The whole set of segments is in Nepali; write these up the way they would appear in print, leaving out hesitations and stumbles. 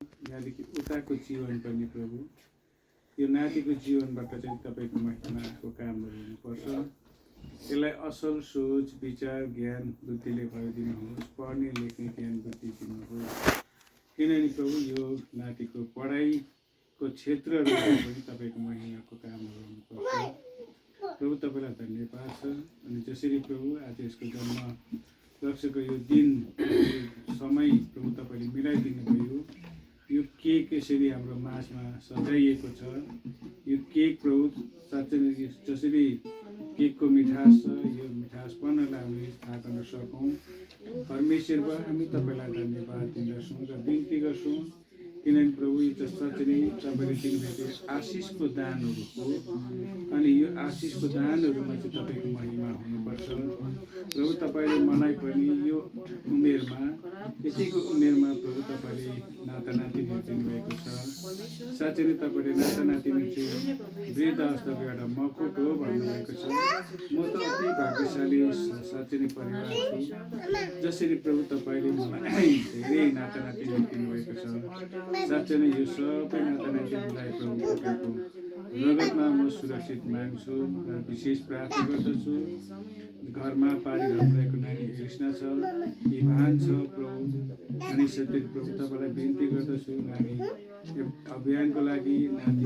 यहाँदेखि उताको जीवन पनि प्रभु यो नातिको जीवनबाट चाहिँ तपाईँको महिमाको कामहरू हुनुपर्छ। यसलाई असल सोच विचार ज्ञान बुद्धिले भरिदिनुहोस्। पढ्ने लेख्ने ज्ञान बुद्धि दिनुहोस्। किनभने प्रभु यो नातिको पढाइको क्षेत्रहरू पनि तपाईँको महिमाको कामहरू हुनुपर्छ। प्रभु तपाईँलाई धन्यवाद छ। अनि जसरी प्रभु आज यसको जन्म लक्ष्यको यो दिन समय प्रभु तपाईँले मिलाइदिनु भयो। यो केक यसरी हाम्रो माझमा सजाइएको छ। यो केक प्रभु साँच्चै जसरी केकको मिठास छ, यो मिठासपनलाई हामीले थाहा गर्न सकौँ। परमेश्वरमा हामी तपाईँलाई धन्यवाद दिँदछौँ र बिन्ती गर्छौँ। किनभने प्रभु यो साँच्चै नै तपाईँले दिनुभएको आशिषको दानहरू हो। अनि यो आशिषको दानहरूमा चाहिँ तपाईँको महिमा हुनुपर्छ। प्रभु तपाईँले मलाई पनि यो उमेरमा यतिको उमेरमा प्रभु तपाईँले नाता नातिनी दिनुभएको छ। साँच्चै नै तपाईँले नाता नातिनी चाहिँ वृद्ध अवस्थाको एउटा मकुट हो भन्नुभएको छ। म त अति भाग्यशाली साँच्चै नै परिवार छु। जसरी प्रभु तपाईँले मलाई धेरै नाता नातिनी दिनुभएको छ। साँच्चै नै यो सबै नाता नातिनीलाई प्रभु तपाईँको रगतमा म सुरक्षित माग्छु र विशेष प्रार्थना गर्दछु। घरमा पारिरहनु रहेको नानी कृष्ण छ, इभान छ प्रभु। अनि सत्य प्रभु तपाईँलाई बिन्ती गर्दछु नानी अभियानको लागि, नाति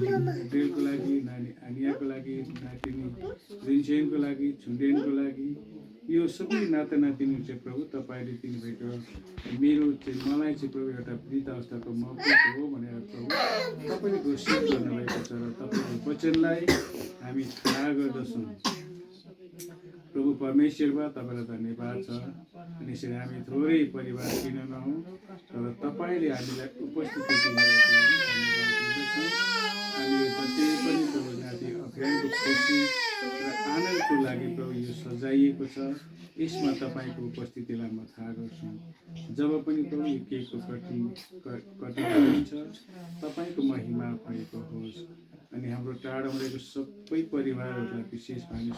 ड्रिलको लागि, नानी आनियाको लागि, नातिनी रिन्चेनको लागि, छुन्डेनको लागि, यो सबै नाता नातिनी चाहिँ प्रभु तपाईँले दिनुभएको मेरो चाहिँ मलाई चाहिँ प्रभु एउटा वृद्ध अवस्थाको मौका हो भनेर प्रभु तपाईँले घोषित गर्नुभएको छ र तपाईँको वचनलाई हामी थाहा गर्दछौँ। प्रभु परमेश्वरमा तपाईँलाई धन्यवाद छ। अनि यसरी हामी थोरै परिवार किन नहौँ तर तपाईँले हामीलाई उपस्थिति दिनुभएको लागि धन्यवाद दिँदछौँ। अनि यो जति पनि प्रभु नाति अभियानको खुसी र आनन्दको लागि प्रभु यो सजाइएको छ। यसमा तपाईँको उपस्थितिलाई म थाहा गर्छु। जब पनि प्रभु यो केकको कटिङ गरिन्छ तपाईँको महिमा भएको होस्। अनि हाम्रो टाढामा रहेको सबै परिवारहरूलाई विशेष मानिस